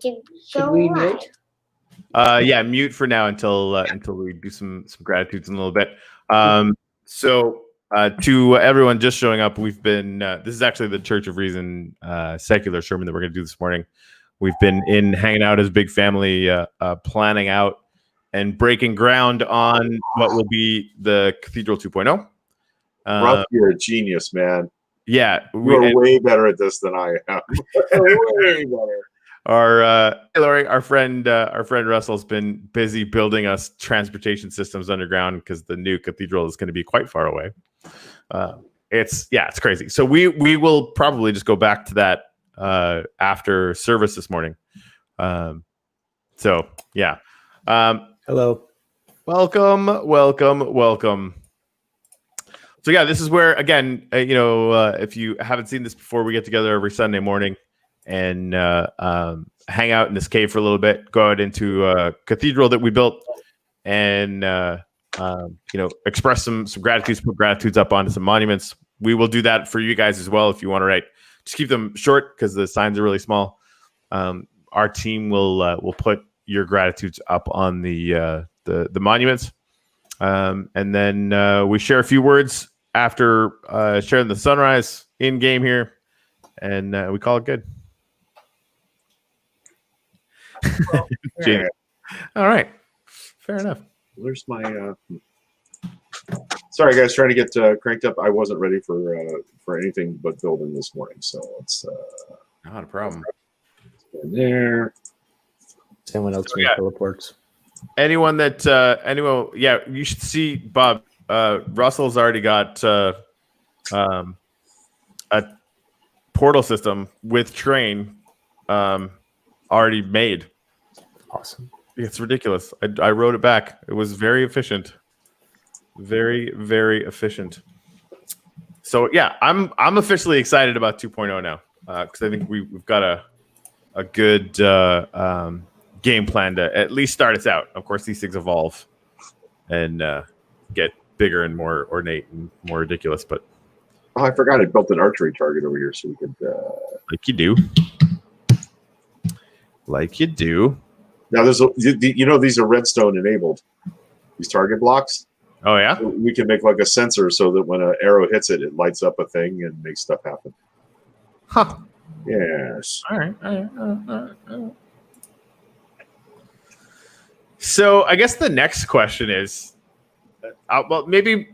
Should we mute? Yeah, mute for now until we do some gratitudes in a little bit. So to everyone just showing up, we've been this is actually the Church of Reason secular sermon that we're going to do this morning. We've been hanging out as a big family, planning out and breaking ground on what will be the Cathedral 2.0. Russ, you're a genius, man. Yeah, you're way better at this than I am. Way better. Our friend Russell's been busy building us transportation systems underground because the new cathedral is going to be quite far away. It's crazy. So we will probably just go back to that after service this morning. Hello, welcome. So yeah, this is where again, if you haven't seen this before, we get together every Sunday morning and hang out in this cave for a little bit, go out into a cathedral that we built, and express some gratitudes, put gratitudes up onto some monuments. We will do that for you guys as well if you want to write. Just keep them short because the signs are really small. Our team will put your gratitudes up on the monuments, and then we share a few words after sharing the sunrise in game here, and we call it good. Yeah. All right, fair enough. Where's my sorry guys, trying to get cranked up. I wasn't ready for anything but building this morning, so it's not a problem. In there. Someone else teleports. Anyone, you should see Bob. Russell's already got a portal system with train already made. Awesome. It's ridiculous. I wrote it back. It was very efficient. Very, very efficient. So yeah, I'm officially excited about 2.0 now because I think we've got a good game plan to at least start us out. Of course, these things evolve and get bigger and more ornate and more ridiculous. But I forgot I built an archery target over here so we could like you do. Now there's these are redstone enabled. These target blocks. Oh yeah. So we can make like a sensor so that when an arrow hits it, it lights up a thing and makes stuff happen. Huh. Yes. All right. So I guess the next question is, well, maybe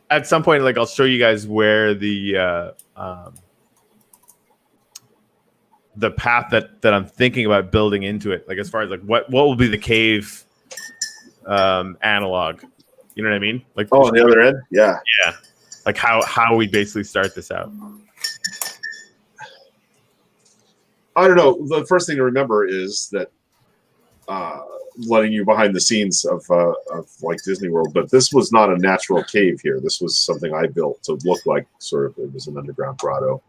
at some point, like I'll show you guys where the path that I'm thinking about building into it, like as far as like what will be the cave analog. You know what I mean? Like on the other end, yeah. Like how we basically start this out. I don't know. The first thing to remember is that letting you behind the scenes of like Disney World, but this was not a natural cave here. This was something I built to look like sort of it was an underground grotto.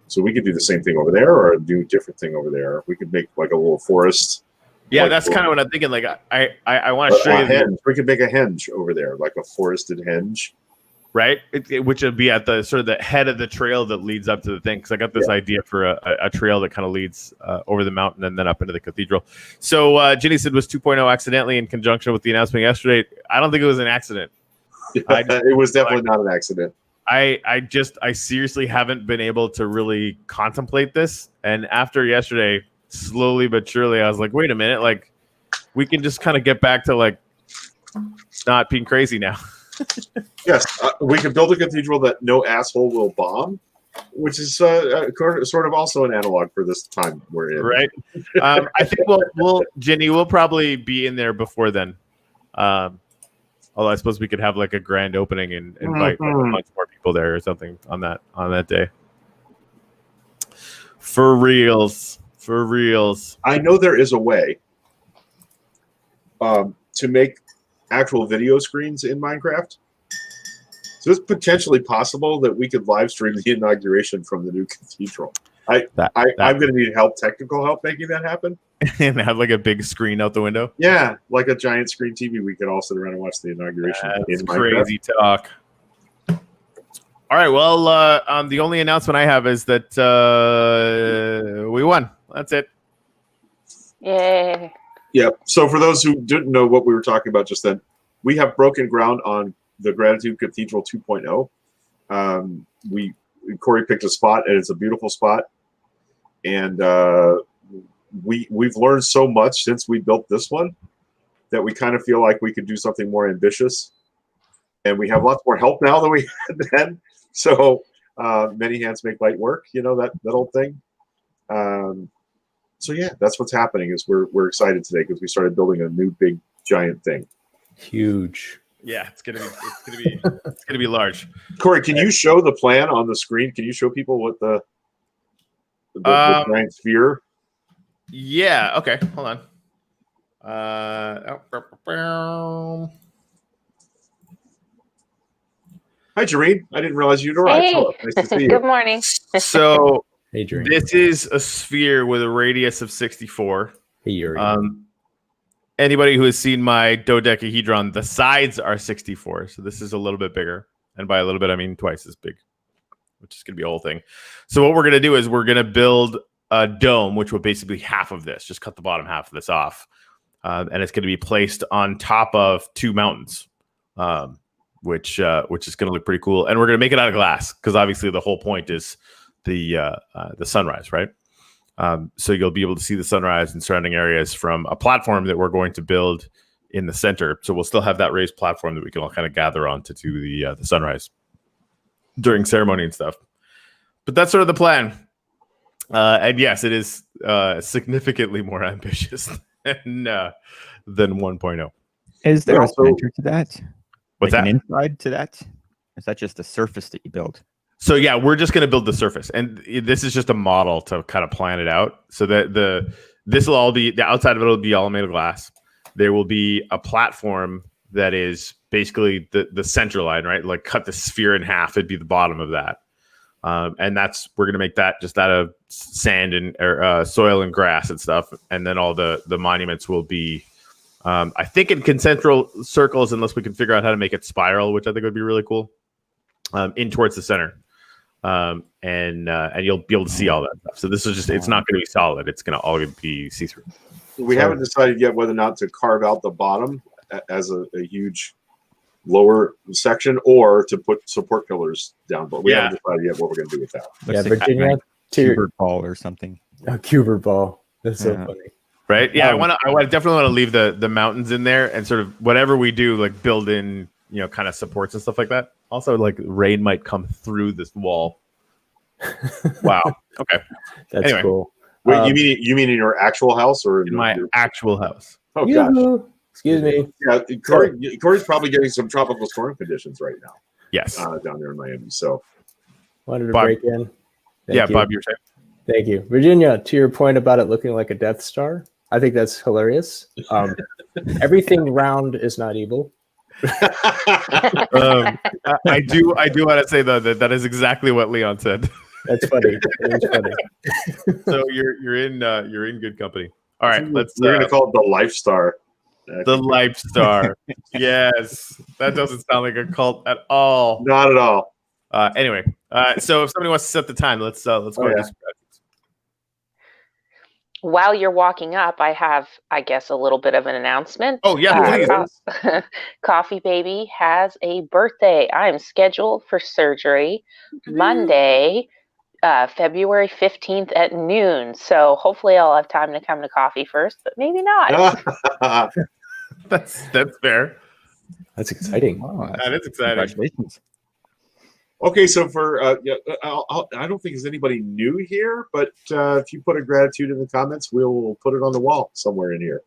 So we could do the same thing over there, or do a different thing over there. We could make like a little forest. Yeah, that's kind of what I'm thinking. Like I want to show you. Henge. We could make a henge over there, like a forested henge. Right, which would be at the sort of the head of the trail that leads up to the thing. Because I got this idea for a trail that kind of leads over the mountain and then up into the cathedral. So Ginny said was 2.0 accidentally in conjunction with the announcement yesterday. I don't think it was an accident. It was definitely not an accident. I seriously haven't been able to really contemplate this. And after yesterday, slowly but surely, I was like, wait a minute, like we can just kind of get back to like not being crazy now. Yes, we can build a cathedral that no asshole will bomb, which is sort of also an analog for this time we're in. Right. I think Ginny, we'll probably be in there before then. Although I suppose we could have like a grand opening and invite like, a bunch more people there or something on that day. For reals. I know there is a way to make actual video screens in Minecraft. So it's potentially possible that we could live stream the inauguration from the new cathedral. I'm going to need technical help making that happen. And have like a big screen out the window. Yeah, like a giant screen TV. We could all sit around and watch the inauguration. That's crazy talk. All right. Well, the only announcement I have is that we won. That's it. Yay. Yeah. So for those who didn't know what we were talking about just then, we have broken ground on the Gratitude Cathedral 2.0. Corey picked a spot, and it's a beautiful spot. And we've learned so much since we built this one that we kind of feel like we could do something more ambitious. And we have lots more help now than we had then. So many hands make light work, that old thing. So yeah, that's what's happening. Is we're excited today because we started building a new big giant thing. Huge. Yeah, it's gonna be large. Corey, can you show the plan on the screen? Can you show people what the giant sphere? Yeah. Okay. Hold on. Hi, Jareen. I didn't realize you'd arrived. Hey. Hello. Nice to see you. Good morning. So Hey, Dream. this is a sphere with a radius of 64. Hey, Yuri. Anybody who has seen my dodecahedron, the sides are 64. So this is a little bit bigger. And by a little bit, I mean twice as big, which is going to be a whole thing. So what we're going to do is we're going to build a dome, which will basically half of this, just cut the bottom half of this off. And it's going to be placed on top of two mountains, which is going to look pretty cool. And we're going to make it out of glass because obviously the whole point is the sunrise, right? So you'll be able to see the sunrise and surrounding areas from a platform that we're going to build in the center. So we'll still have that raised platform that we can all kind of gather on to do the sunrise during ceremony and stuff. But that's sort of the plan. And yes, it is significantly more ambitious than 1.0. Is there Also- a center to that? What's Like that? an inside to that? Is that just the surface that you build? So yeah, we're just going to build the surface, and this is just a model to kind of plan it out. So that this will all be the outside of it will be all made of glass. There will be a platform that is basically the center line, right? Like cut the sphere in half. It'd be the bottom of that, and we're going to make that just out of sand and soil and grass and stuff. And then all the monuments will be, I think, in concentric circles, unless we can figure out how to make it spiral, which I think would be really cool. In towards the center. And you'll be able to see all that stuff. So this is just—it's not going to be solid. It's going to all be see-through. We haven't decided yet whether or not to carve out the bottom as a huge lower section or to put support pillars down. But we haven't decided yet what we're going to do with that. Yeah, Looks like Virginia, a to your Kubert ball or something. Kubert ball. That's so Yeah. funny. Right? Yeah, I definitely want to leave the mountains in there and sort of whatever we do, like build in, kind of supports and stuff like that. Also, like rain might come through this wall. Wow. Okay. That's Anyway. cool. Wait, you mean in your actual house or In my actual house. Oh gosh. Yoo-hoo. Excuse me. Yeah, Corey's probably getting some tropical storm conditions right now Yes. down there in Miami. So Wanted to Bob. break in. Yeah, you. Bob, you're saying. Thank you. Virginia, to your point about it looking like a Death Star, I think that's hilarious. Everything round is not evil. I do want to say though that is exactly what Leon said. That's funny. It is funny. So you're in good company. All right, let's we're gonna call it the Life Star. the Life Star. Yes, that doesn't sound like a cult at all. Not at all. Anyway, so if somebody wants to set the time, let's go. yeah. And do some While you're walking up, I have, I guess, a little bit of an announcement. Oh, yeah, please. Coffee Baby has a birthday. I'm scheduled for surgery Monday, February 15th at noon. So hopefully I'll have time to come to coffee first, but maybe not. That's fair. That's exciting. Oh, That is exciting. congratulations. Okay, so for I don't think there's anybody new here, but if you put a gratitude in the comments, we'll put it on the wall somewhere in here.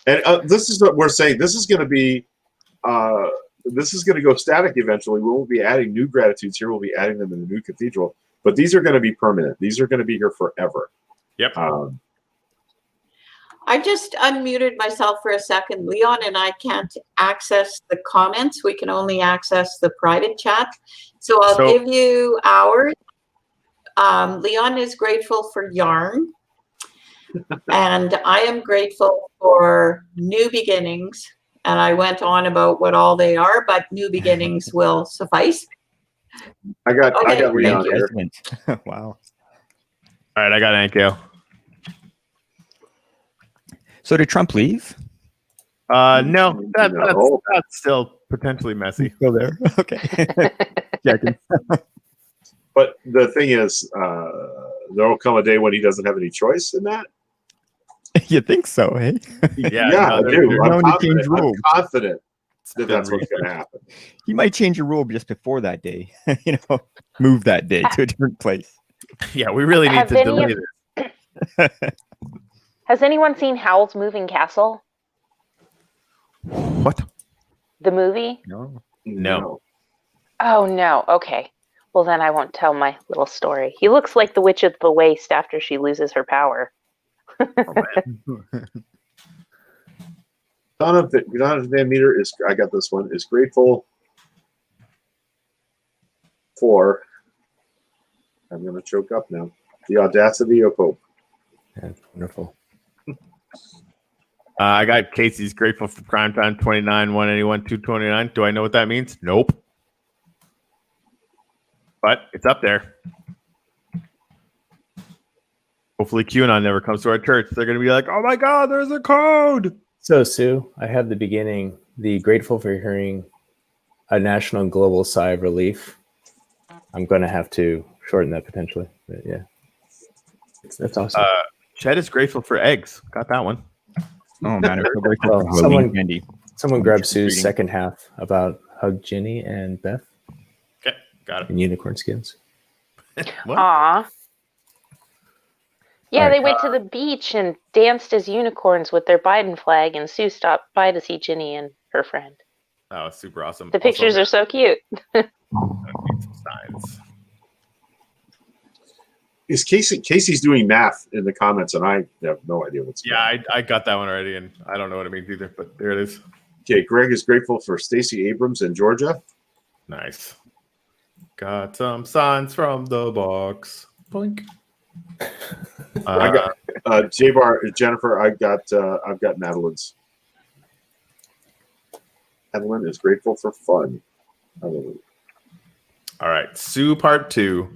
And this is what we're saying. This is going to be this is going to go static eventually. We won't be adding new gratitudes here. We'll be adding them in the new cathedral, but these are going to be permanent. These are going to be here forever. Yep. I just unmuted myself for a second. Leon and I can't access the comments. We can only access the private chat. So I'll give you ours. Leon is grateful for yarn. And I am grateful for new beginnings. And I went on about what all they are, but new beginnings will suffice. I got Leon thank you. here. Wow. All right, I got Ankyo. So did Trump leave? No, No. that's still potentially messy. Still there? Okay. Checking. But the thing is, there will come a day when he doesn't have any choice in that. You think so, eh? Yeah, I no, do. known I'm to confident, change rules. that that's what's going to happen. He might change a rule just before that day. Move that day to a different place. Yeah, we really need Have to any delay of- this. Has anyone seen Howl's Moving Castle? What? The movie? No. Oh no. Okay. Well, then I won't tell my little story. He looks like the Witch of the Waste after she loses her power. Jonathan Van Meter is, I got this one, is grateful for, I'm going to choke up now, the audacity of hope. Yeah, wonderful. I got Casey's grateful for Prime Time 29, 181, 229. Do I know what that means? Nope. But it's up there. Hopefully QAnon never comes to our church. They're going to be like, oh my God, there's a code. So, Sue, I have the beginning, the grateful for hearing a national and global sigh of relief. I'm going to have to shorten that potentially. But yeah, that's awesome. Chet is grateful for eggs. Got that one. Oh man, I'm so grateful Well, for Halloween someone- candy. Someone grab Sue's reading. second half about Hug Ginny and Beth Okay, got it. and unicorn skins. What? Aw. Yeah, Alright. they went to the beach and danced as unicorns with their Biden flag, and Sue stopped by to see Ginny and her friend. Oh, super awesome. The pictures are so cute. Signs. Is Casey's doing math in the comments, and I have no idea what's going on. Yeah, I got that one already, and I don't know what it means either, but there it is. Okay, Greg is grateful for Stacey Abrams in Georgia. Nice. Got some signs from the box. Blink. I got J-Bar, Jennifer, I've got Madeline's. Madeline is grateful for fun. Hallelujah. All right, Sue part 2.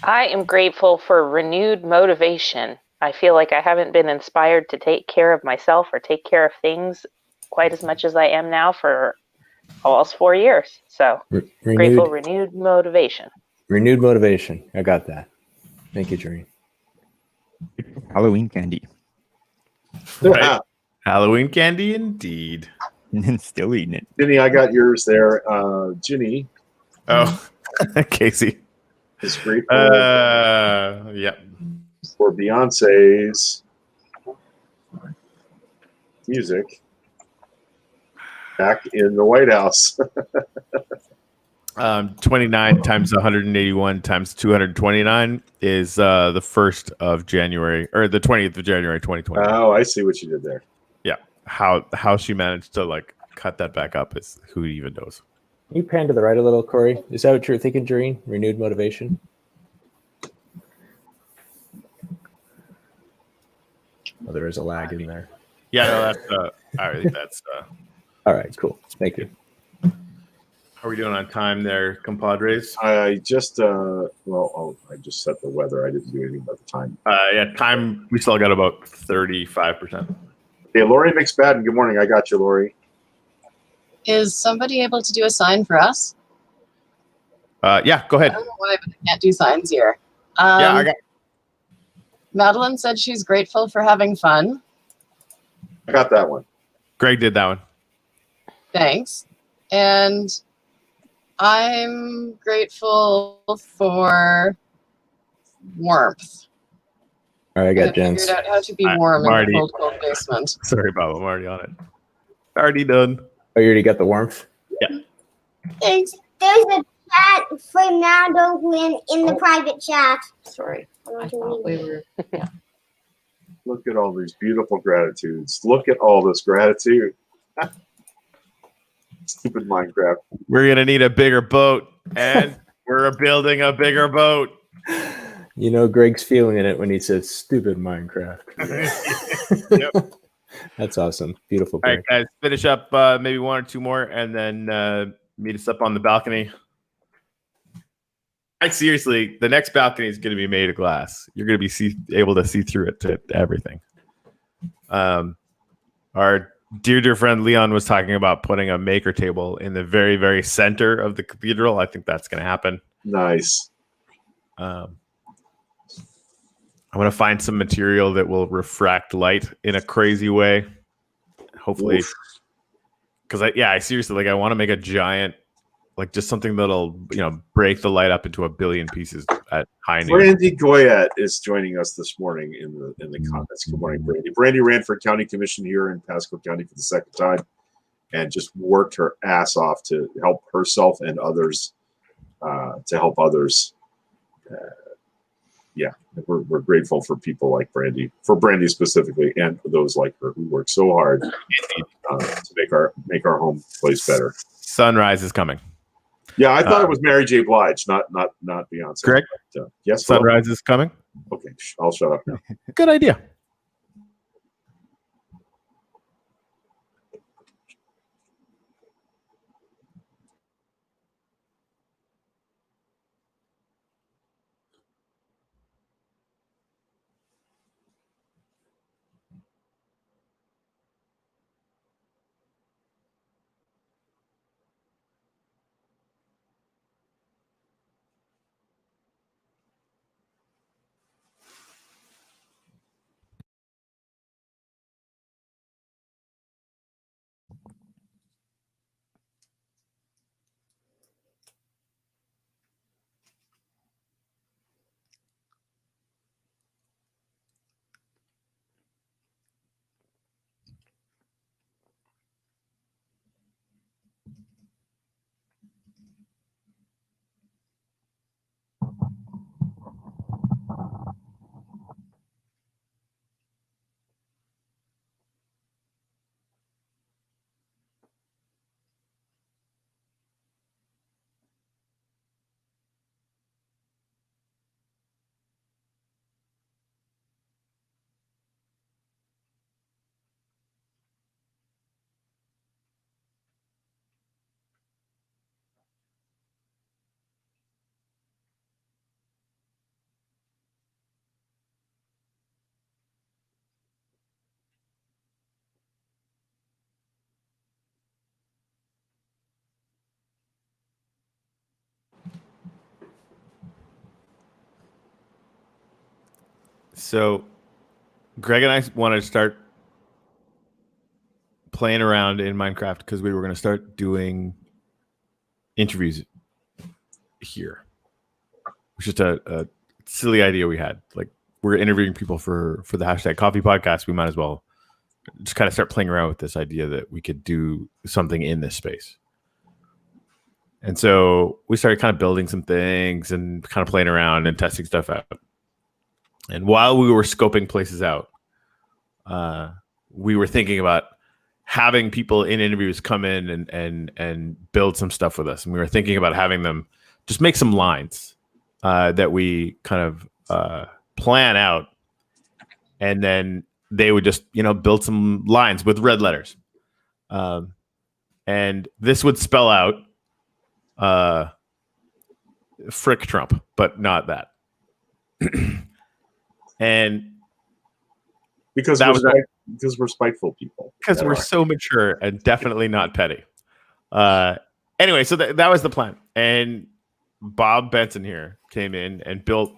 I am grateful for renewed motivation. I feel like I haven't been inspired to take care of myself or take care of things quite as much as I am now for almost 4 years. So grateful, renewed motivation. Renewed motivation. I got that. Thank you, Jerry. Halloween candy. Right. Halloween candy indeed. And then still eating it. Ginny, I got yours there. Ginny Oh, Casey. is grateful Yeah. for Beyonce's music back in the White House. 29 times 181 times 229 is the 1st of January, or the 20th of January 2020. Oh, I see what you did there. Yeah. How she managed to like cut that back up is who even knows. Can you pan to the right a little, Corey? Is that what you're thinking, Jerry? Renewed motivation? Oh, there is a lag in there. Yeah, no, that's I think that's All right, cool. Thank you. how are we doing on time there, compadres? I just I just set the weather. I didn't do anything about the time. Yeah, time we still got about 35%. Hey, Lori McSpadden, good morning. I got you, Lori. Is somebody able to do a sign for us? Yeah, go I ahead. don't know why, but I can't do signs here. Yeah, I got Madeline said she's grateful for having fun. I got that one. Greg did that one. Thanks. And I'm grateful for warmth. All right, I I got figured Jen's. out how to be I'm warm in already- the cold basement. Sorry, Bob, I'm already on it. Already done. Oh, you already got the warmth? Thanks. There's a chat for Madeline in the private chat. Sorry. I thought we were. Look at all these beautiful gratitudes. Look at all this gratitude. Stupid Minecraft. We're gonna need a bigger boat, and we're building a bigger boat. You know, Greg's feeling it when he says stupid Minecraft. Yep. That's awesome. Beautiful, All Greg. right, guys, finish up maybe one or two more, and then meet us up on the balcony. I seriously, the next balcony is going to be made of glass. You're going to be able to see through it to everything. Our dear friend Leon was talking about putting a maker table in the very, very center of the cathedral. I think that's going to happen. Nice. I'm going to find some material that will refract light in a crazy way. Hopefully, because I seriously, like, I want to make a giant, like, just something that'll, break the light up into a billion pieces at high noon. Brandy Goyette is joining us this morning in the comments. Good morning, Brandy. Brandy ran for county commission here in Pasco County for the second time, and just worked her ass off to help herself and others. We're grateful for people like Brandy, for Brandy specifically, and for those like her who work so hard to make our home place better. Sunrise is coming. Yeah, I thought it was Mary J. Blige, not Beyonce. Correct. But, yes, Sunrise is coming. Okay, I'll shut up now. Good idea. So, Greg and I wanted to start playing around in Minecraft because we were going to start doing interviews here. It was just a silly idea we had. Like, we're interviewing people for the hashtag Coffee Podcast. We might as well just kind of start playing around with this idea that we could do something in this space. And so we started kind of building some things and kind of playing around and testing stuff out. And while we were scoping places out, we were thinking about having people in interviews come in and build some stuff with us. And we were thinking about having them just make some lines that we kind of plan out. And then they would just, build some lines with red letters. And this would spell out frick Trump, but not that. And because we're spiteful people. Because we're so mature and definitely not petty. Anyway, so that was the plan. And Bob Benson here came in and built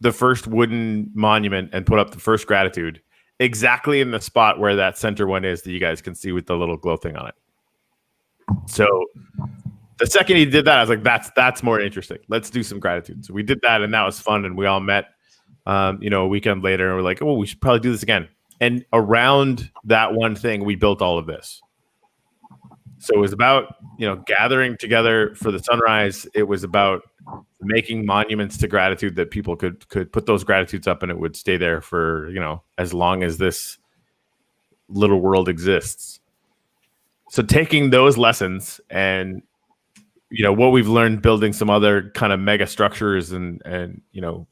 the first wooden monument and put up the first gratitude exactly in the spot where that center one is that you guys can see with the little glow thing on it. So the second he did that, I was like, that's more interesting. Let's do some gratitude. So we did that, and that was fun. And we all met, a weekend later, and we're like, oh, we should probably do this again. And around that one thing, we built all of this. So it was about, gathering together for the sunrise. It was about making monuments to gratitude that people could put those gratitudes up, and it would stay there for, as long as this little world exists. So taking those lessons and, what we've learned building some other kind of mega structures and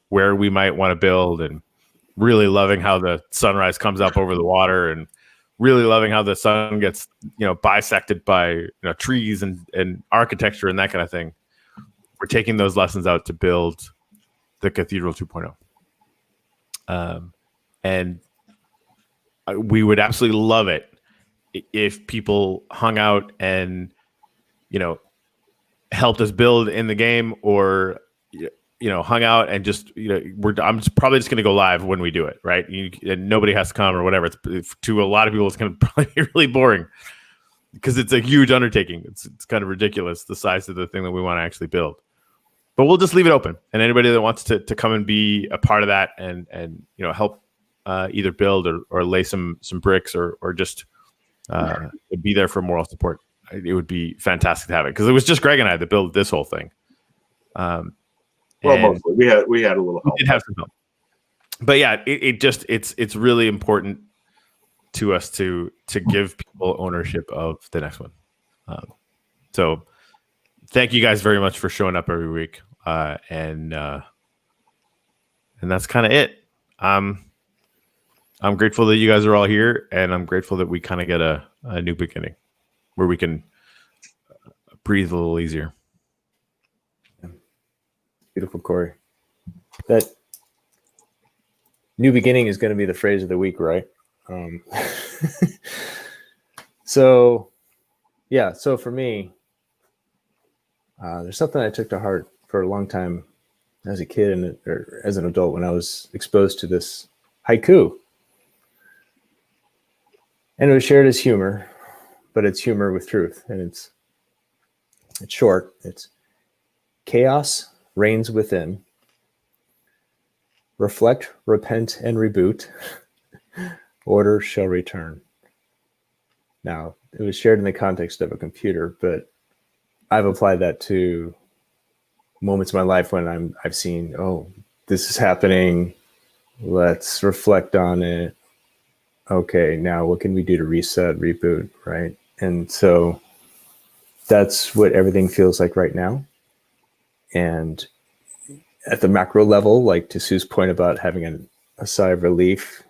where we might want to build, and really loving how the sunrise comes up over the water, and really loving how the sun gets, bisected by trees and architecture and that kind of thing. we're taking those lessons out to build the Cathedral 2.0. And we would absolutely love it if people hung out and, helped us build in the game, or hung out and just I'm probably just going to go live when we do it, right? And nobody has to come or whatever. It's to a lot of people, it's going to probably be really boring because it's a huge undertaking. It's kind of ridiculous, the size of the thing that we want to actually build. But we'll just leave it open, and anybody that wants to come and be a part of that and help either build or lay some bricks or just be there for moral support, it would be fantastic to have it, because it was just Greg and I that built this whole thing. Well, mostly we had a little help. We did have some help, but yeah, it's really important to us to give people ownership of the next one. So thank you guys very much for showing up every week, and that's kind of it. I'm grateful that you guys are all here, and I'm grateful that we kind of get a new beginning where we can breathe a little easier. Beautiful, Corey. That new beginning is going to be the phrase of the week, right? So for me, there's something I took to heart for a long time as a kid or as an adult when I was exposed to this haiku. And it was shared as humor, but it's humor with truth. And it's short. It's chaos reigns within. Reflect, repent, and reboot. Order shall return. Now, it was shared in the context of a computer, but I've applied that to moments in my life when I've seen, oh, this is happening. Let's reflect on it. Okay, now what can we do to reset, reboot, right? And so that's what everything feels like right now. And at the macro level, like to Sue's point about having a sigh of relief,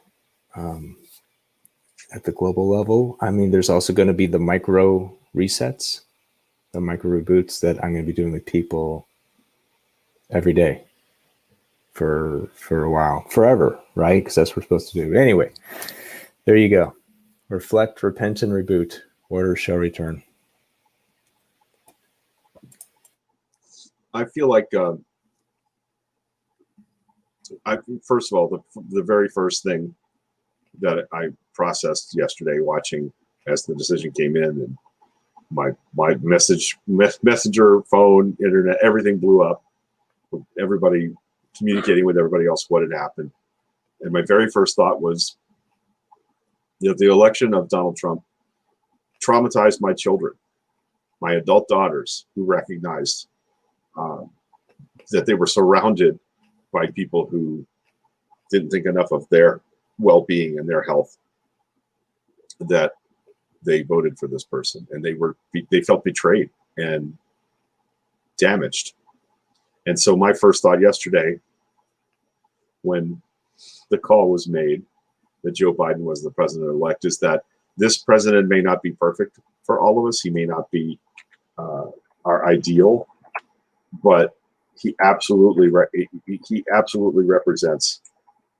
at the global level, I mean, there's also going to be the micro resets, the micro reboots that I'm going to be doing with people every day for a while, forever, right? Because that's what we're supposed to do. Anyway, there you go. Reflect, repent, and reboot. Order shall return. I feel like, first of all, the very first thing that I processed yesterday, watching as the decision came in, and my messenger, phone, internet, everything blew up. Everybody communicating with everybody else what had happened, and my very first thought was, the election of Donald Trump traumatized my children, my adult daughters, who recognized that they were surrounded by people who didn't think enough of their well-being and their health, that they voted for this person, and they felt betrayed and damaged. And so my first thought yesterday, when the call was made that Joe Biden was the president-elect, is that this president may not be perfect for all of us. He may not be our ideal, but he absolutely represents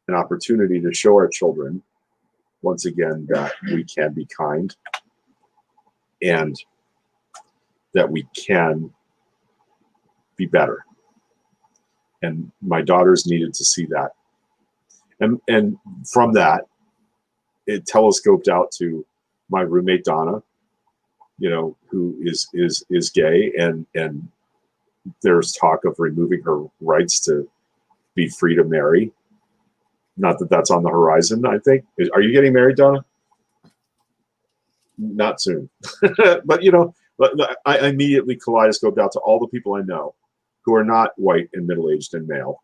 an opportunity to show our children once again that we can be kind and that we can be better. And my daughters needed to see that. And from that, it telescoped out to my roommate Donna, who is gay, and there's talk of removing her rights to be free to marry. Not that that's on the horizon, I think. Are you getting married, Donna? Not soon. But, I immediately kaleidoscoped out to all the people I know who are not white and middle-aged and male,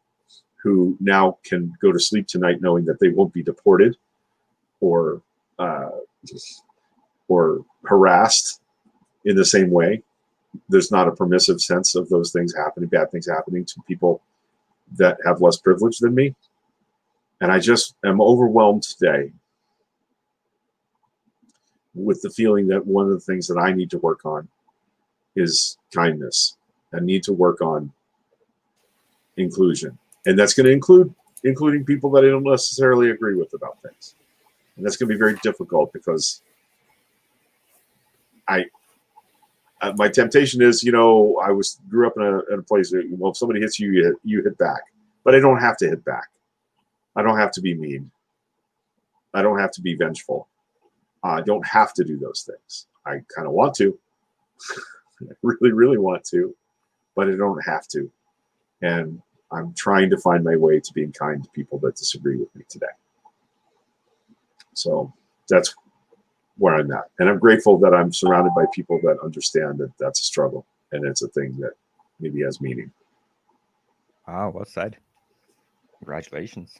who now can go to sleep tonight knowing that they won't be deported or harassed in the same way. There's not a permissive sense of those things happening, bad things happening to people that have less privilege than me. And I just am overwhelmed today with the feeling that one of the things that I need to work on is kindness and need to work on inclusion. And that's going to include including people that I don't necessarily agree with about things. And that's going to be very difficult because my temptation is, I grew up in a place that, well, if somebody hits you, you hit back. But I don't have to hit back. I don't have to be mean. I don't have to be vengeful. I don't have to do those things. I kind of want to. I really, really want to, but I don't have to. And I'm trying to find my way to being kind to people that disagree with me today. So that's where I'm at. And I'm grateful that I'm surrounded by people that understand that that's a struggle and it's a thing that maybe has meaning. Wow, well said. Congratulations.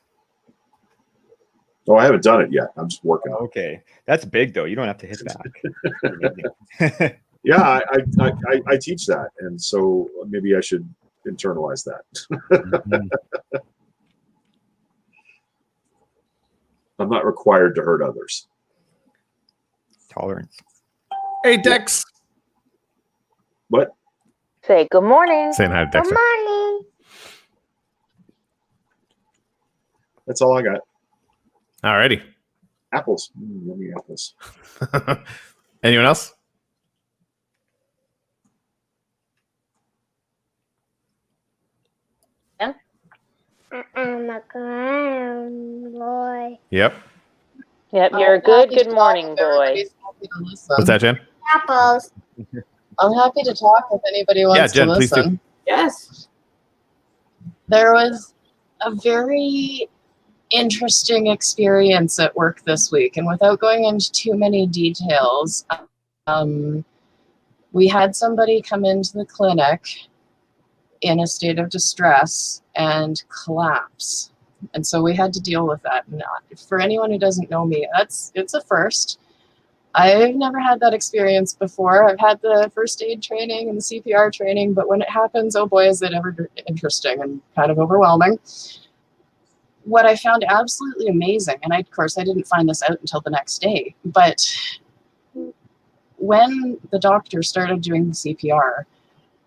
Oh, I haven't done it yet. I'm just working on it. Okay. That's big, though. You don't have to hit back. Yeah, I teach that. And so maybe I should internalize that. Mhm. I'm not required to hurt others. Tolerance. Hey, Dex. What? Say good morning. Saying hi to Dex. Good morning. That's all I got. Alrighty. Apples. Yummy apples. Anyone else? I'm a ground boy. Yep. Yep, I'm you're a good happy to talk morning if boy. everybody's happy to listen. What's that, Jen? Apples. I'm happy to talk if anybody wants Jen, to please do. listen. Yes. There was a very interesting experience at work this week, and without going into too many details, we had somebody come into the clinic in a state of distress and collapse. And so we had to deal with that. And for anyone who doesn't know me, it's a first. I've never had that experience before. I've had the first aid training and the CPR training, but when it happens, oh boy, is it ever interesting and kind of overwhelming. What I found absolutely amazing, and of course I didn't find this out until the next day, but when the doctor started doing the CPR,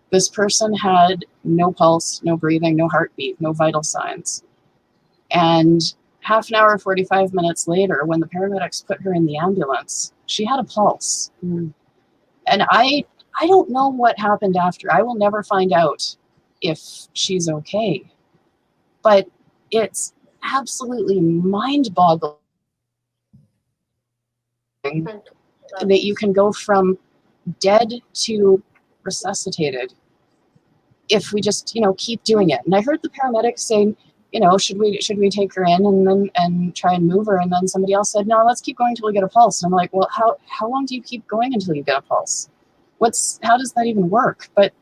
this person had no pulse, no breathing, no heartbeat, no vital signs. And half an hour, 45 minutes later, when the paramedics put her in the ambulance, she had a pulse. And I don't know what happened after. I will never find out if she's okay. But it's absolutely mind-boggling that you can go from dead to resuscitated if we just, keep doing it. And I heard the paramedics saying, should we take her in and try and move her? And then somebody else said, no, let's keep going until we get a pulse. And I'm like, well, how long do you keep going until you get a pulse? How does that even work? But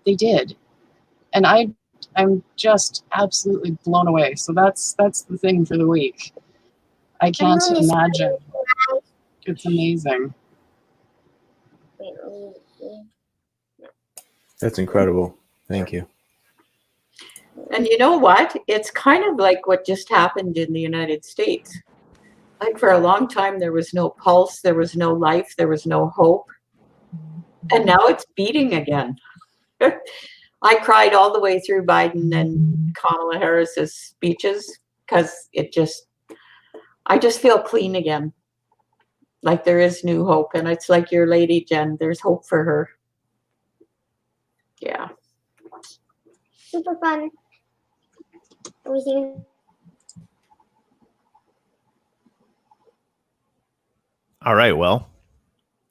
they did. And I'm just absolutely blown away. So that's the thing for the week. I can't imagine. It's amazing. That's incredible. Thank you. And you know what? It's kind of like what just happened in the United States. Like for a long time, there was no pulse, there was no life, there was no hope. And now it's beating again. I cried all the way through Biden and Kamala Harris's speeches because I just feel clean again. Like there is new hope. And it's like your lady, Jen, there's hope for her. Yeah. Super fun. Everything. All right. Well,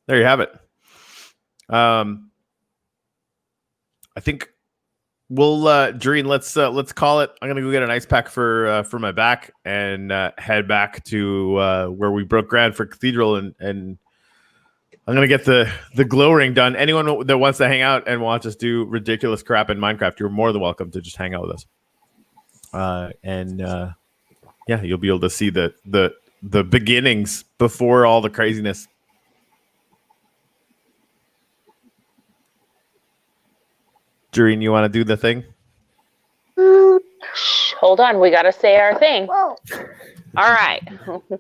there you have it. I think we'll, Doreen, let's call it. I'm gonna go get an ice pack for my back and head back to where we broke ground for Cathedral, and I'm gonna get the glow ring done. Anyone that wants to hang out and watch us do ridiculous crap in Minecraft, you're more than welcome to just hang out with us. Yeah, you'll be able to see the beginnings before all the craziness. Doreen, you want to do the thing? Hold on, we gotta say our thing. Whoa. All right.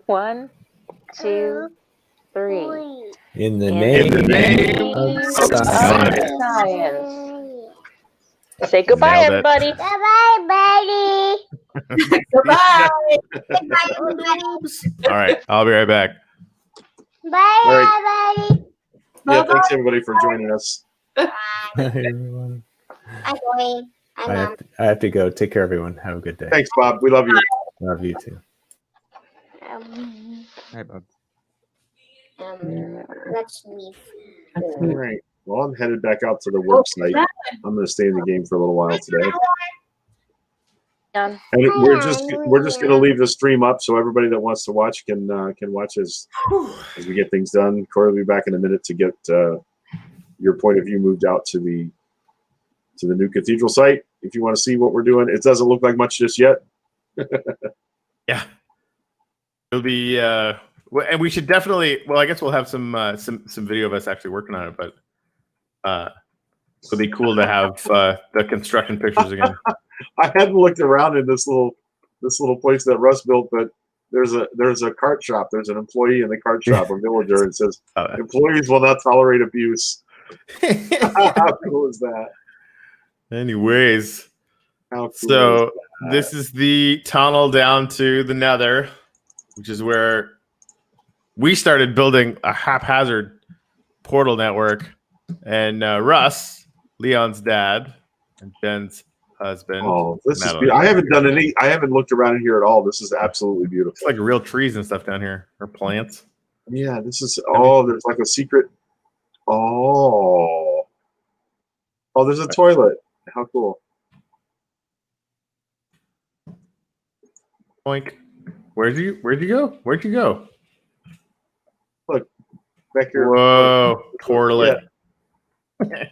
1, 2, 3. In the name of of science. science. Say goodbye, Nailed it. everybody. Bye-bye, buddy. Goodbye. Goodbye, everybody. All right, I'll be right back. Bye, buddy. Yeah, Bye-bye. thanks everybody for joining us. Bye. Hi, everyone. I'm going. I'm I have to go. Take care, everyone. Have a good day. Thanks, Bob. We love you. Love you too. Hi, Bob. Let's leave. All right. Well, I'm headed back out to the work site. I'm going to stay in the game for a little while today. Done. And we're just going to leave the stream up so everybody that wants to watch can watch as we get things done. Corey will be back in a minute to get your point of view moved out to the new cathedral site. If you want to see what we're doing, it doesn't look like much just yet. Yeah, it'll be. And we should definitely. Well, I guess we'll have some video of us actually working on it, but it'll be cool to have the construction pictures again. I hadn't looked around in this little place that Russ built, but there's a cart shop. There's an employee in the cart shop, a villager, and it says employees will not tolerate abuse. How cool is that? Anyways, How cool so is that? this is the tunnel down to the Nether, which is where we started building a haphazard portal network. And Russ, Leon's dad, and Ben's husband. Oh, this is Madeline. beautiful. I haven't looked around in here at all. This is absolutely beautiful. It's like real trees and stuff down here, or plants. Yeah, this is. Oh, there's like a secret. Oh, there's a toilet. How cool. Oink. Where'd you go? Where'd you go? Look, back here. Whoa, portal. Yeah.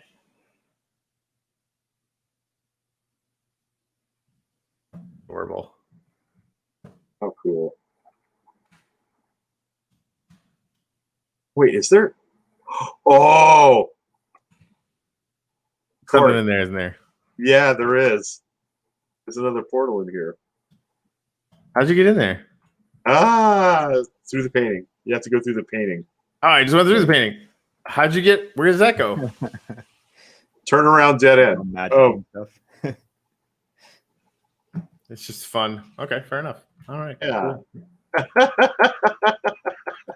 Horrible. How cool. Wait, is there? Oh, Something in there, isn't there? yeah, there is. There's another portal in here. How'd you get in there? Through the painting. You have to go through the painting. Oh, I just went through the painting. How'd you get? Where does that go? Turn around, dead end. Magic Oh. and stuff. It's just fun. Okay, fair enough. All right. Yeah. Cool.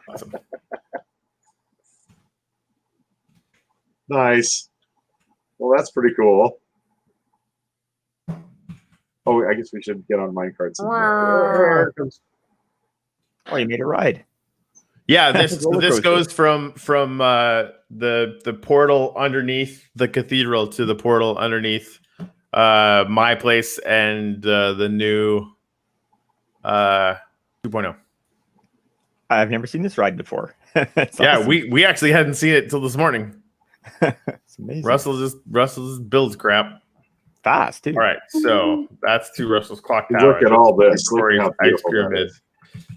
Awesome. Nice. Well, that's pretty cool. Oh, I guess we should get on minecarts. Wow. Oh, you made a ride. Yeah, this Roller this coaster. goes from the portal underneath the cathedral to the portal underneath my place and the new 2.0. I've never seen this ride before. It's Yeah, awesome. we actually hadn't seen it till this morning. It's amazing. Russell just builds crap. Fast too. All right, so that's to Russell's clock Look tower. at all this. Look Corey's how ice beautiful that pyramid. is.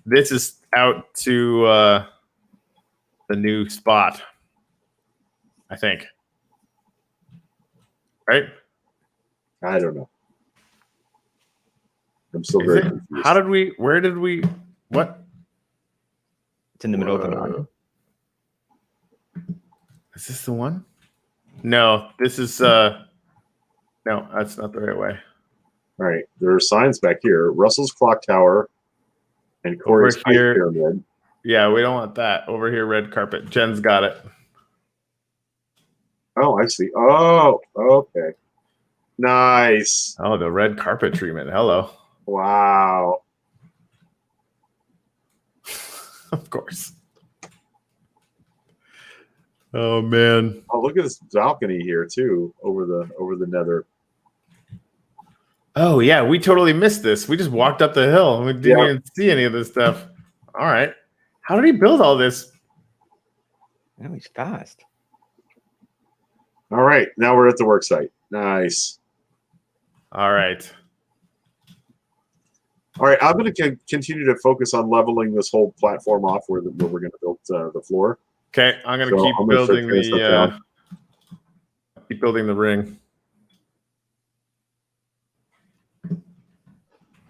This is out to the new spot, I think. Right? I don't know. I'm still Is very it? confused. Where did we, what? It's in the middle of the mountain. Is this the one? No, this is, no, that's not the right way. All right. There are signs back here. Russell's clock tower and Corey's Over ice here. pyramid. Yeah, we don't want that. Over here, red carpet. Jen's got it. Oh, I see. Oh, okay. Nice. Oh, the red carpet treatment. Hello. Wow. Of course. Oh, man. Oh, look at this balcony here too, over the nether. Oh yeah, we totally missed this. We just walked up the hill and we didn't Yeah. even see any of this stuff. All right. How did he build all this? Oh, he's fast. All right, now we're at the work site. Nice. All right. All right, I'm going to continue to focus on leveling this whole platform off where we're going to build the floor. Okay, I'm gonna So keep I'm gonna start building tearing stuff down. keep building the ring.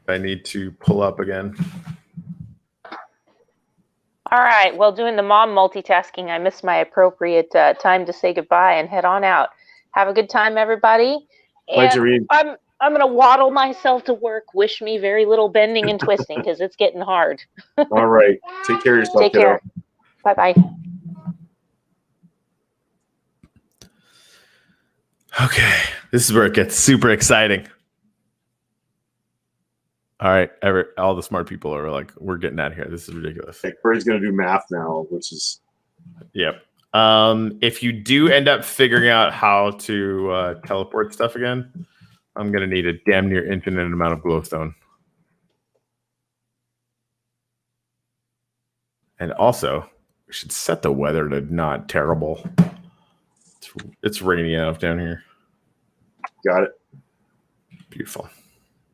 I need to pull up again. All right. Well, doing the mom multitasking, I missed my appropriate time to say goodbye and head on out. Have a good time, everybody. Pledge And of Allegiance. I'm gonna waddle myself to work. Wish me very little bending and twisting because it's getting hard. All right. Take care of yourself, Take kiddo. care. Bye bye. Okay, this is where it gets super exciting. All right, all the smart people are like, we're getting out of here. This is ridiculous. Okay, Corey's going to do math now, which is Yep. If you do end up figuring out how to teleport stuff again, I'm going to need a damn near infinite amount of glowstone. And also, we should set the weather to not terrible. It's rainy enough down here. got it. Beautiful.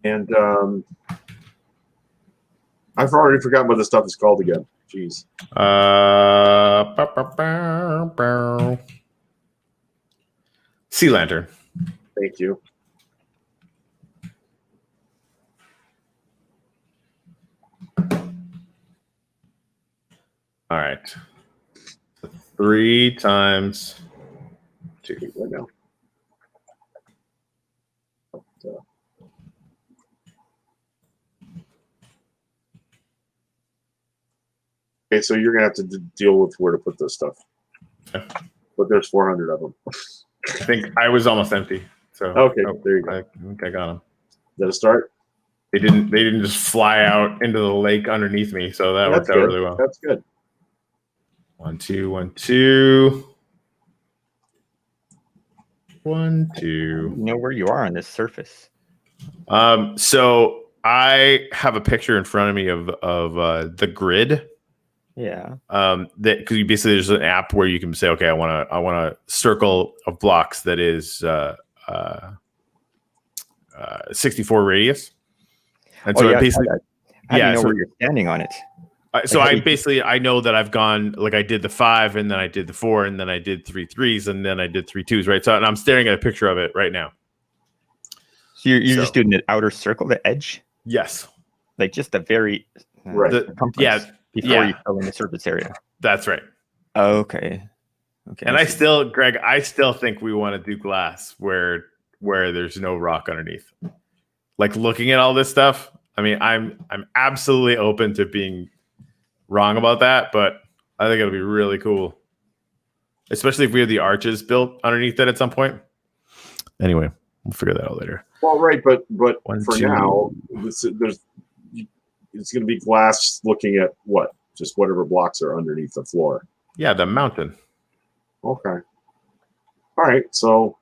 And I've already forgotten what the stuff is called again. Jeez. Sea lantern. Thank you. All right. 3 times 2. Right now. Okay, so you're gonna have to deal with where to put this stuff. Okay. But there's 400 of them. I think I was almost empty. So Okay, there you go. I think I got them. Is that a start? They didn't just fly out into the lake underneath me, so that That's worked out good. really well. That's good. 1, 2, 1, 2. 1, 2. You know where you are on this surface. So I have a picture in front of me of the grid. Yeah. That because you basically there's an app where you can say, okay, I want a circle of blocks that is 64 radius. And so yeah, I basically, I yeah, know so where you're standing on it. So Like, I basically I know that I've gone like I did the 5 and then I did the 4 and then I did 3 3s and then I did 3 2s, right? So and I'm staring at a picture of it right now. So you're So- just doing the outer circle, the edge, Yes. like just the very Right. circumference Yeah, before yeah. you fill in the surface area. That's right. Okay. Okay. And I still, Greg, I still think we want to do glass where there's no rock underneath. Like looking at all this stuff, I mean, I'm absolutely open to being wrong about that, but I think it'll be really cool, especially if we have the arches built underneath it at some point. Anyway, we'll figure that out later. Well, right, but 1, for 2. now, it's going to be glass looking at what? Just whatever blocks are underneath the floor. Yeah, the mountain. Okay. All right. So,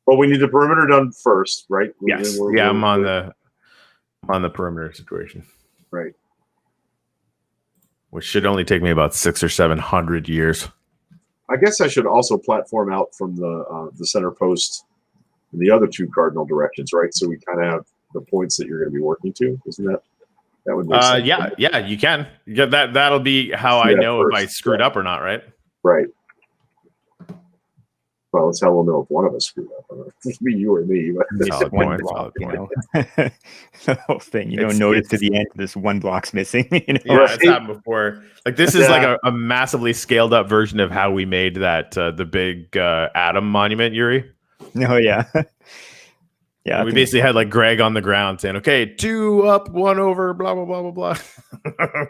well, we need the perimeter done first, right? Yes. We're- I'm on the perimeter situation, Right. which should only take me about 600 or 700 years. I guess I should also platform out from the center post in the other 2 cardinal directions, right? So we kind of have the points that you're going to be working to. Isn't that would make sense? Yeah, you can. Yeah, that'll be how I Yeah, know if I first, screwed yeah. up or not, right? Right. Well, that's how we'll know if one of us screwed up. It's me, you, or me. But It's Solid one point, block, solid you point. know. The whole thing. You don't It's- notice to it's- the end this one block's missing. You know? Yeah, Right. it's happened before. Like this is Yeah. like a massively scaled up version of how we made that the big atom monument, Yuri. No, yeah. Yeah. I We think- basically had like Greg on the ground saying, "Okay, 2 up, 1 over, blah blah blah blah blah."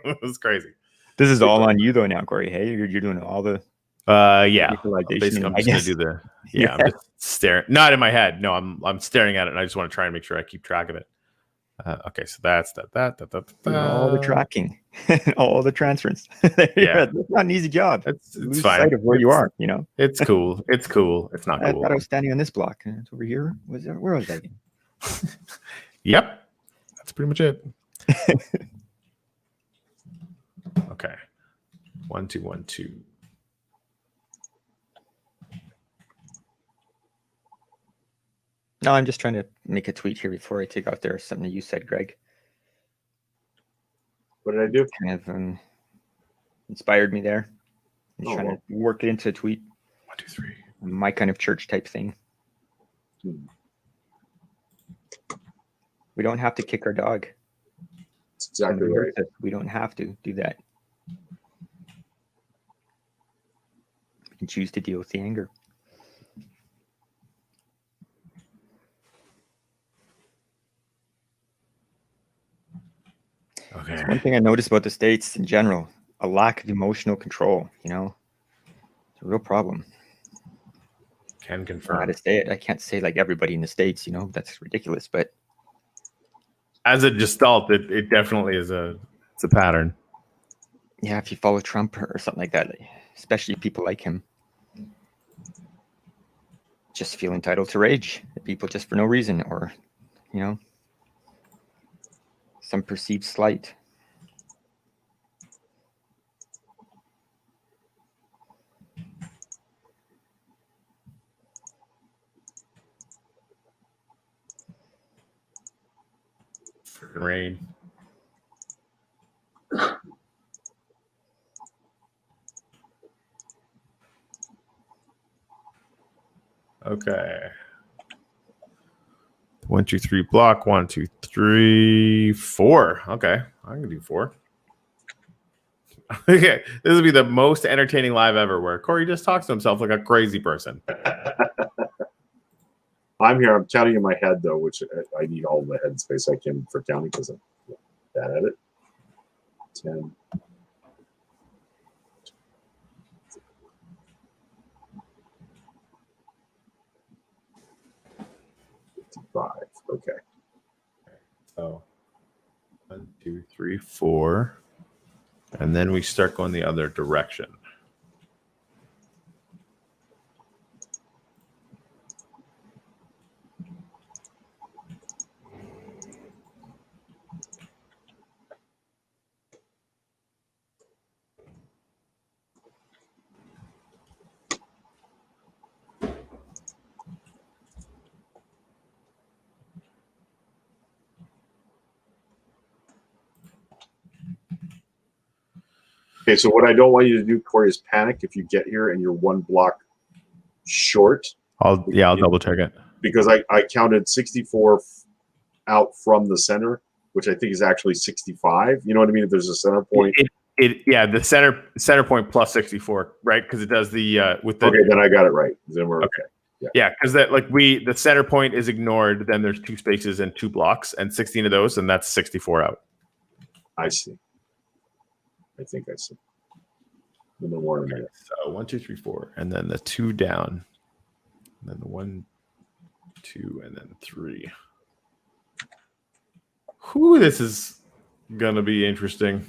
It was crazy. this is all on you though now, Corey. Hey, you're doing all the Yeah. visualization, Basically, I'm I just gonna guess. do the Yeah. I'm just staring. Not in my head. No, I'm staring at it, and I just want to try and make sure I keep track of it. Okay, so that's Doing all the tracking, all the transference. Yeah. It's not an easy job. It's Lose fine. sight of where you It's- are. You know, It's cool. It's cool. It's not I cool. thought I was standing on this block. And it's over here. Where was I? Yep. That's pretty much it. Okay. 1 2 1 2. No, I'm just trying to make a tweet here before I take off there. Something that you said, Greg, what did I do? kind of inspired me there. I'm just Oh, trying well. to work it into a tweet. 1 2 3. My kind of church type thing. Hmm. We don't have to kick our dog. That's exactly right. We don't have to do that. We can choose to deal with the anger. Okay. One thing I noticed about the States in general, a lack of emotional control, you know, it's a real problem. Can I don't know how confirm. to say it. I can't say like everybody in the States, you know, that's ridiculous, but As a gestalt, it definitely is it's a pattern. yeah, if you follow Trump or something like that, especially people like him, just feel entitled to rage at people just for no reason, or, you know, some perceived slight. Freaking rain. Okay. 1, 2, 3 block. 1, 2, 3, 4. Okay, I can do 4. Okay, this will be the most entertaining live ever, where Corey just talks to himself like a crazy person. I'm here. I'm counting in my head though, which I need all the head space I can for counting because I'm bad at it. 10. Five. Okay. So 1, 2, 3, 4, and then we start going the other direction. Okay, so what I don't want you to do, Corey, is panic if you get here and you're one block short. I'll double check it. Because I counted 64 out from the center, which I think is actually 65. You know what I mean? If there's a center point. The center point plus 64, right? Because it does the with the. Okay, then I got it right. Then we're okay. Yeah, because that the center point is ignored. Then there's 2 spaces and 2 blocks, and 16 of those, and that's 64 out. I see. I think I see. In the more in a minute. So 1, 2, 3, 4, and then the 2 down, and then the 1, 2, and then 3. Whew, this is gonna be interesting.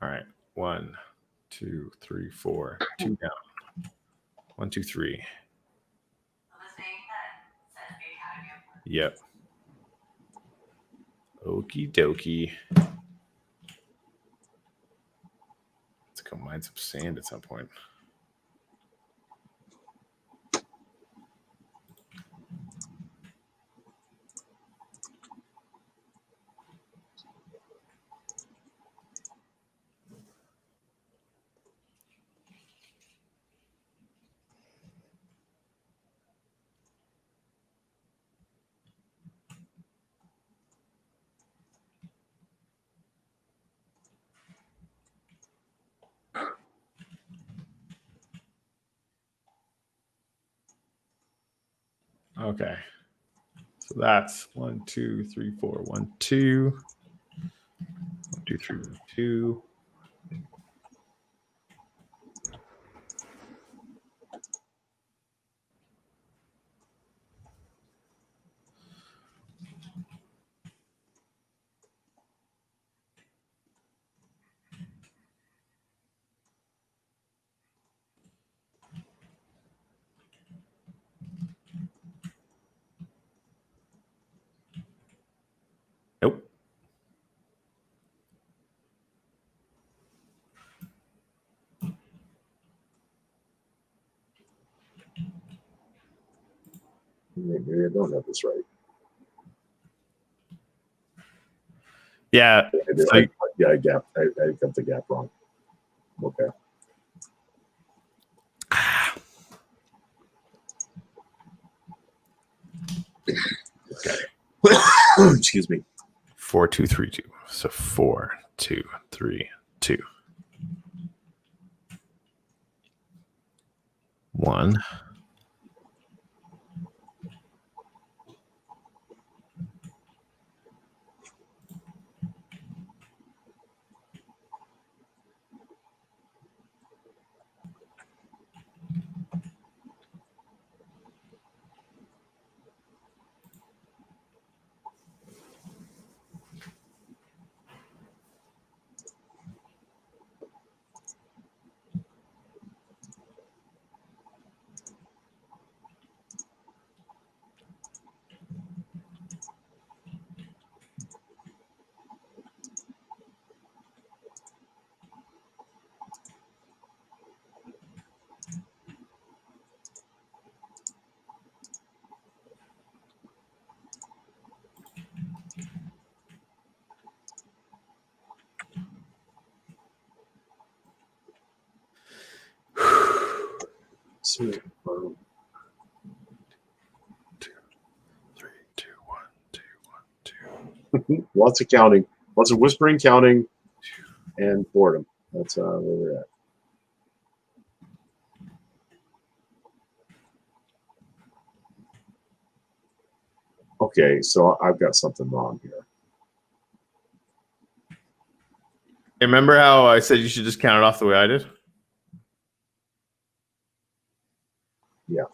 All right, 1, 2, 3, 4, 2 down. 1, 2, 3. Yep. Okie dokie. Let's go mine some sand at some point. Okay. So that's 1, 2, 3, 4. 1, 2. 1, 2, 3, 2. Nope. Maybe I don't have this right. Yeah. So, I got the gap wrong. Okay. Excuse me. 4, 2, 3, 2. So 4, 2, 3, 2. 1, see. 2, 3, 2, 1, 2, 1, 2. Lots of counting, lots of whispering, counting, and boredom. That's where we're at. Okay, so I've got something wrong here. Remember how I said you should just count it off the way I did? Yeah.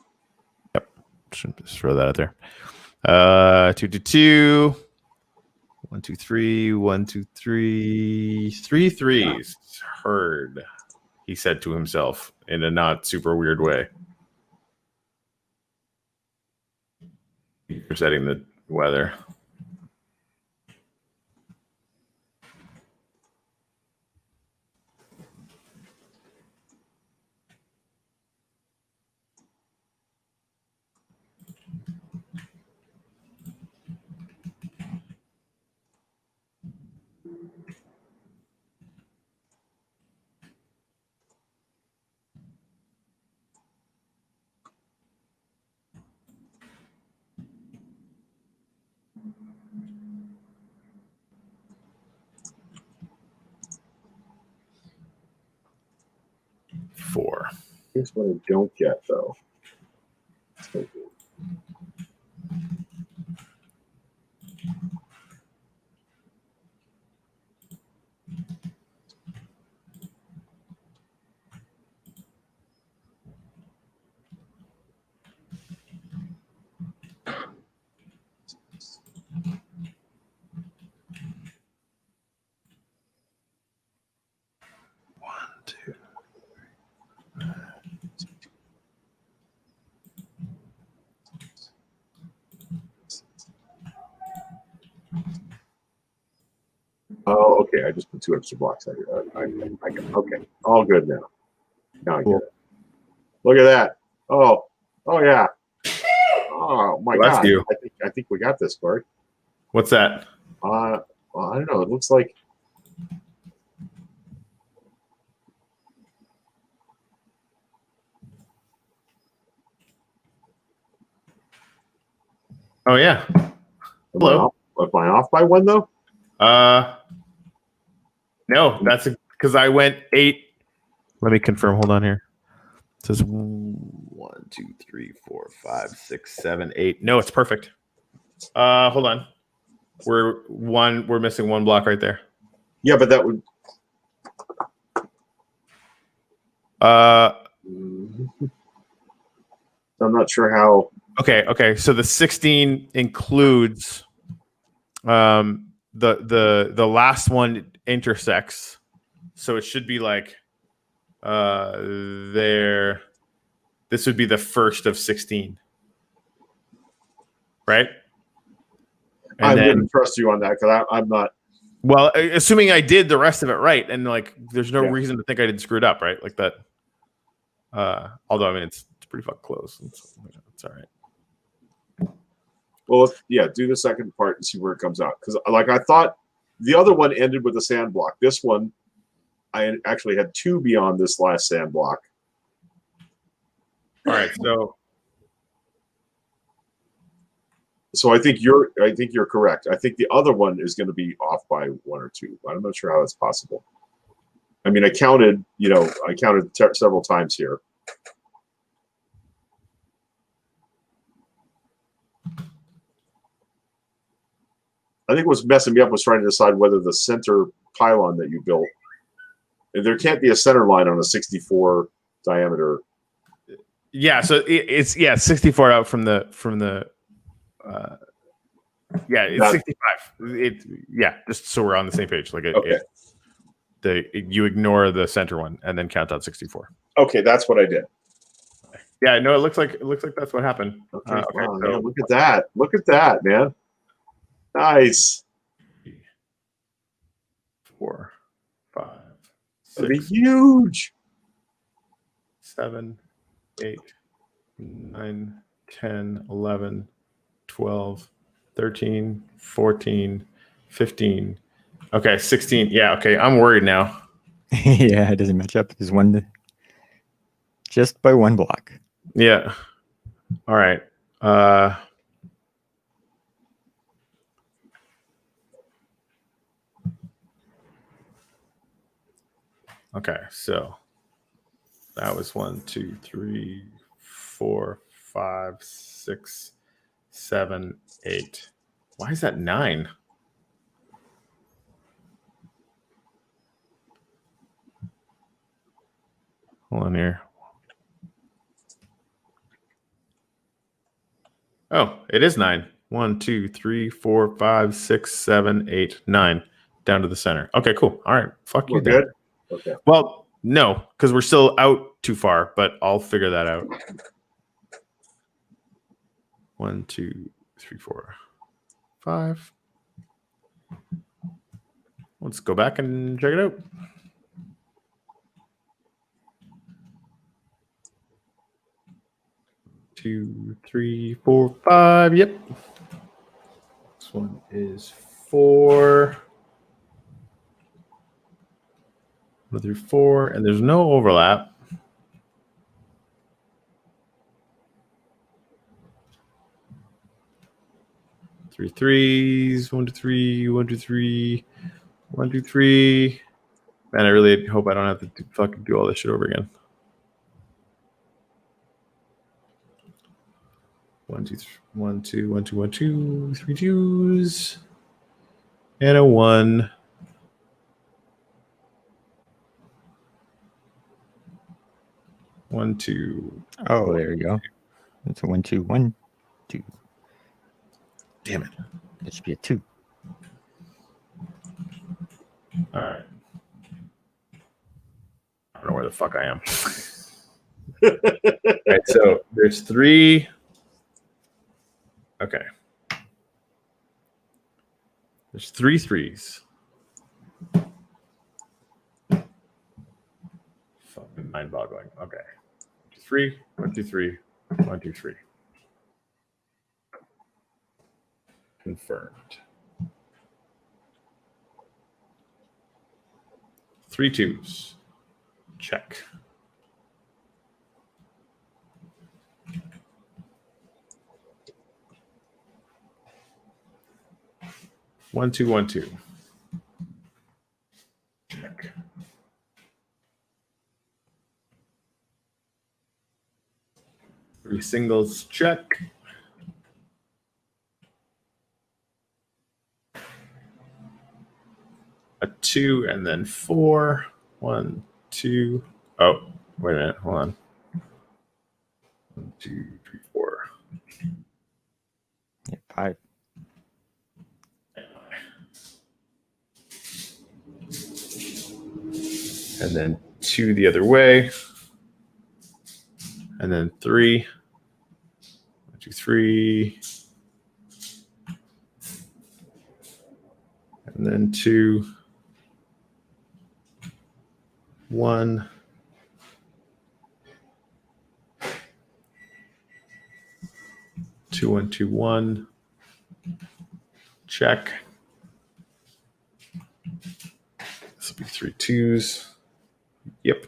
Yep. Should just throw that out there. 2, 2, 2. 1, 2, 3. 1, 2, 3. 3 threes. Heard. He said to himself in a not super weird way. You're setting the weather. Four. Here's what I don't get, though. Oh, okay. I just put 2 extra blocks out here. Okay, all good now. Now I get it. Look at that. Oh yeah. Oh my Well, that's God. you. I think we got this, Bart. What's that? Well, I don't know. It looks like. Oh yeah. Hello. Am I off by 1 though? No, that's because I went 8. Let me confirm. Hold on here. It says 1, 2, 3, 4, 5, 6, 7, 8. No, it's perfect. Hold on. We're missing 1 block right there. Yeah, but that would. I'm not sure how. Okay. So the 16 includes the last one intersects. So it should be like there. This would be the first of 16. Right? And I'm then, going to trust you on that because I'm not. well, assuming I did the rest of it right, and like there's no Yeah. reason to think I didn't screw it up, right? Like that. Although I mean it's pretty fucking close. It's all right. Well, do the second part and see where it comes out. Because like I thought the other one ended with a sand block. This one, I actually had 2 beyond this last sand block. All right, So I think you're correct. I think the other one is going to be off by 1 or 2. I'm not sure how that's possible. I mean, I counted several times here. I think what's messing me up was trying to decide whether the center pylon that you built, there can't be a center line on a 64 diameter. yeah, so it's 64 out from the it's 65. Just so we're on the same page. Like Okay. you ignore the center one and then count out 64. Okay, that's what I did. Yeah, no, it looks like that's what happened. Okay, Okay, wow, so man, look at that. Look at that, man. Nice. 4, 5, That'd be 6, huge. 7, 8, 9, 10, 11, 12, 13, 14, 15. Okay, 16. Yeah, okay. I'm worried now. Yeah, it doesn't match up. There's one just by 1 block. Yeah. All right. Okay, so that was 1, 2, 3, 4, 5, 6, 7, 8. Why is that 9? Hold on here. Oh, it is 9. 1, 2, 3, 4, 5, 6, 7, 8, 9. Down to the center. Okay, cool. All right. Fuck We're you then. good. Okay. Well, no, because we're still out too far, but I'll figure that out. 1, 2, 3, 4, 5. Let's go back and check it out. Two, 3, 4, 5. Yep. This one is 4. 1 through 4, and there's no overlap. Three threes, 1, 2, 3, 1, 2, 3, 1, 2, 3. Man, I really hope I don't have to fucking do all this shit over again. 1, 2, 1, 2, 1, 2, 1, 2, 3 twos, and a 1. One, 2. Oh, there you go. It's a 1, 2, 1, 2. Damn it. That should be a 2. All right. I don't know where the fuck I am. All right, so there's 3. Okay. There's 3 threes. Fucking mind-boggling. Okay. 3, 1, 2, 3, 1, 2, 3. Confirmed. 3 twos. Check. One, 2, 1, 2. Check. Three singles. Check. A 2 and then 4. 1, 2. Oh, wait a minute. Hold on. 1, 2, 3, 4. Yeah, 5. And then 2 the other way. And then 3. 1, 2, 3. And then 2. 1. 2, 1, 2, 1. Check. This will be 3 twos. Yep.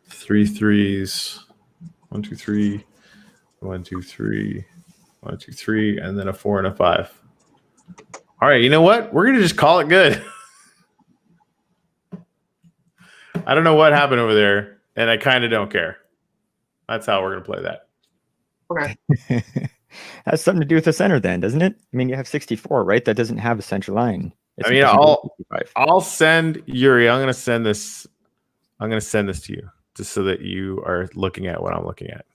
Three threes. 1, 2, 3. 1, 2, 3. 1, 2, 3. And then a 4 and a 5. All right. You know what? We're going to just call it good. I don't know what happened over there, and I kind of don't care. That's how we're going to play that. Okay. Has something to do with the center then, doesn't it? I mean, you have 64, right? That doesn't have a center line. I mean, I'll send Yuri. I'm going to send this. I'm going to send this to you just so that you are looking at what I'm looking at.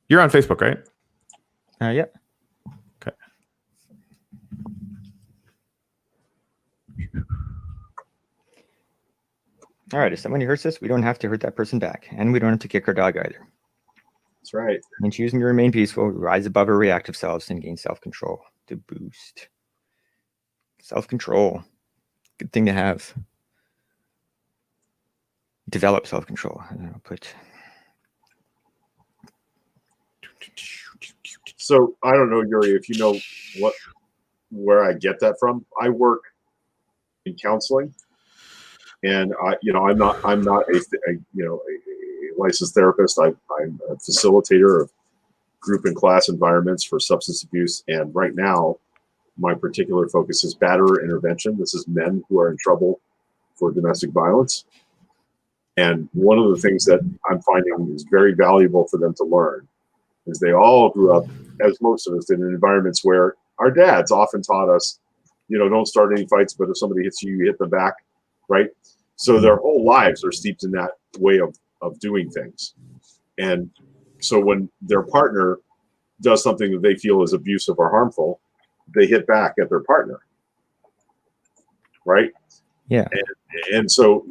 You're on Facebook, right? Yeah. Okay. All right. If somebody hurts us, we don't have to hurt that person back, and we don't have to kick our dog either. That's right. And choosing to remain peaceful, rise above our reactive selves, and gain self-control to boost self-control. Good thing to have. Develop self-control. And I'll put So I don't know, Yuri, if you know where I get that from. I work in counseling, and I'm not a licensed therapist. I'm a facilitator of group and class environments for substance abuse, and right now my particular focus is batterer intervention. This is men who are in trouble for domestic violence. And one of the things that I'm finding is very valuable for them to learn is they all grew up, as most of us did, in environments where our dads often taught us, don't start any fights, but if somebody hits you, you hit them back, right? So their whole lives are steeped in that way of doing things. And so when their partner does something that they feel is abusive or harmful, they hit back at their partner, right? Yeah. And so,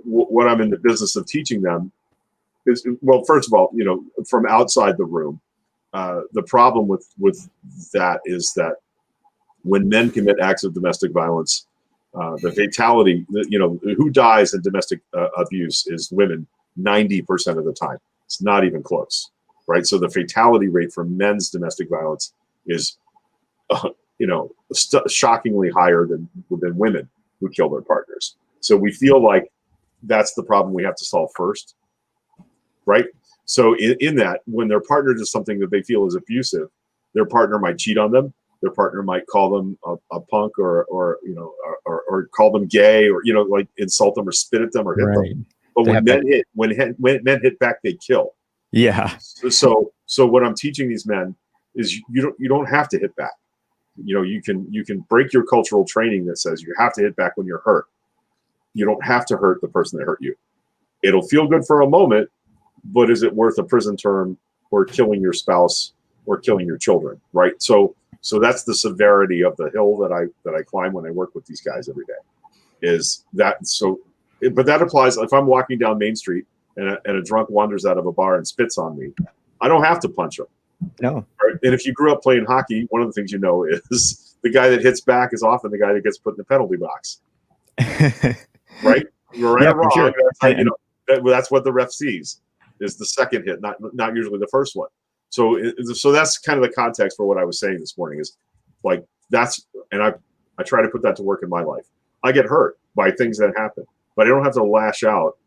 what I'm in the business of teaching them is, well, first of all, from outside the room, the problem with that is that when men commit acts of domestic violence, the fatality, who dies in domestic abuse is women 90% of the time. It's not even close, right? So the fatality rate for men's domestic violence is, shockingly higher than women who kill their partners. So we feel like that's the problem we have to solve first, right? So in that, when their partner does something that they feel is abusive, their partner might cheat on them. Their partner might call them a punk or call them gay, or like insult them or spit at them or hit them. But when men hit back, they kill. Yeah. So what I'm teaching these men is you don't have to hit back. You can break your cultural training that says you have to hit back when you're hurt. You don't have to hurt the person that hurt you. It'll feel good for a moment, but is it worth a prison term or killing your spouse or killing your children, right? So that's the severity of the hill that I climb when I work with these guys every day. Is that so? But that applies if I'm walking down Main Street and a drunk wanders out of a bar and spits on me. I don't have to punch him. No. Right? And if you grew up playing hockey, one of the things you know is the guy that hits back is often the guy that gets put in the penalty box. Right? You're right or wrong. Sure. That's what the ref sees is the second hit, not usually the first one. So that's kind of the context for what I was saying this morning is like and I try to put that to work in my life. I get hurt by things that happen, but I don't have to lash out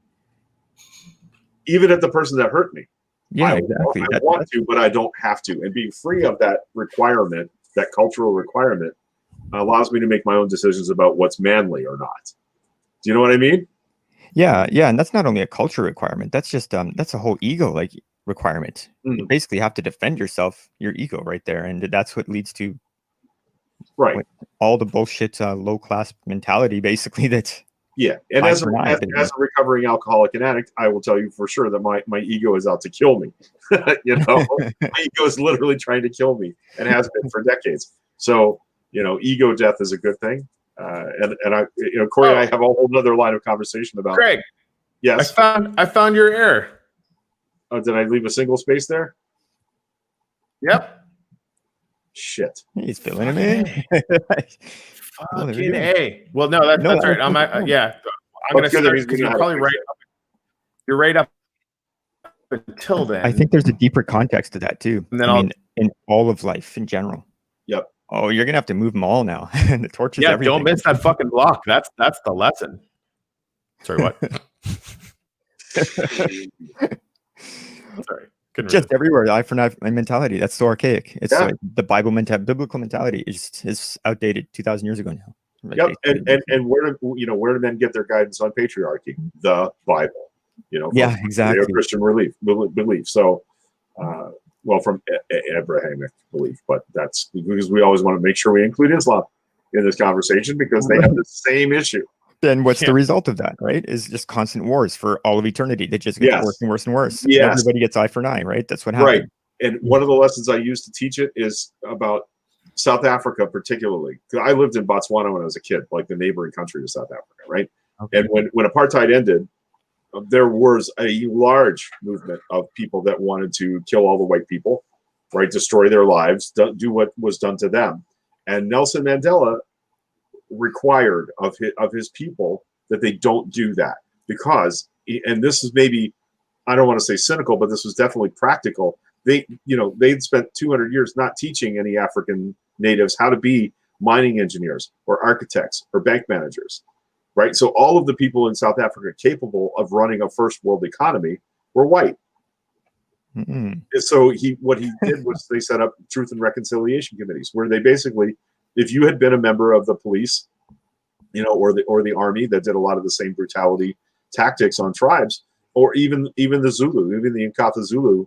even at the person that hurt me. Yeah, exactly. I want to, but I don't have to. And being free of that requirement, that cultural requirement, allows me to make my own decisions about what's manly or not. Do you know what I mean? Yeah, and that's not only a culture requirement. That's just that's a whole ego requirement. Mm. You basically have to defend yourself, your ego, right there, and that's what leads to all the bullshit, low class mentality, basically. That's and as a recovering alcoholic and addict, I will tell you for sure that my ego is out to kill me. My ego is literally trying to kill me and has been for decades. So ego death is a good thing. And I, Corey and I have a whole other line of conversation about. Greg, yes, I found your error. Oh, did I leave a single space there? Yep. Shit. He's filling him in. Fucking A. Well, no, that's right. I'm gonna start because you're probably right. You're right up until then. I think there's a deeper context to that too. And then in all of life in general. Yep. Oh, you're gonna have to move them all now. The torch is everything. Don't miss that fucking block. That's the lesson. Sorry, what? Sorry. Just everywhere, eye for an eye mentality. That's so archaic. It's like the biblical mentality is outdated 2,000 years ago now. Yep. And where do men get their guidance on patriarchy? The Bible. Yeah, exactly. Christian belief. So, from Abrahamic belief, but that's because we always want to make sure we include Islam in this conversation because they have the same issue. Then what's the result of that, right? Is just constant wars for all of eternity. They just get worse and worse and worse. Yes. Everybody gets eye for an eye, right? That's what happens. Right. And one of the lessons I used to teach it is about South Africa, particularly. I lived in Botswana when I was a kid, like the neighboring country to South Africa, right? Okay. And when apartheid ended, there was a large movement of people that wanted to kill all the white people, right? Destroy their lives, do what was done to them. And Nelson Mandela required of his people that they don't do that because, and this is maybe, I don't want to say cynical, but this was definitely practical. they'd spent 200 years not teaching any African natives how to be mining engineers or architects or bank managers, right? So all of the people in South Africa capable of running a first world economy were white. Mm-mm. So what he did was they set up truth and reconciliation committees where they basically, if you had been a member of the police, or the army that did a lot of the same brutality tactics on tribes, or even the Zulu, even the Nkatha Zulu,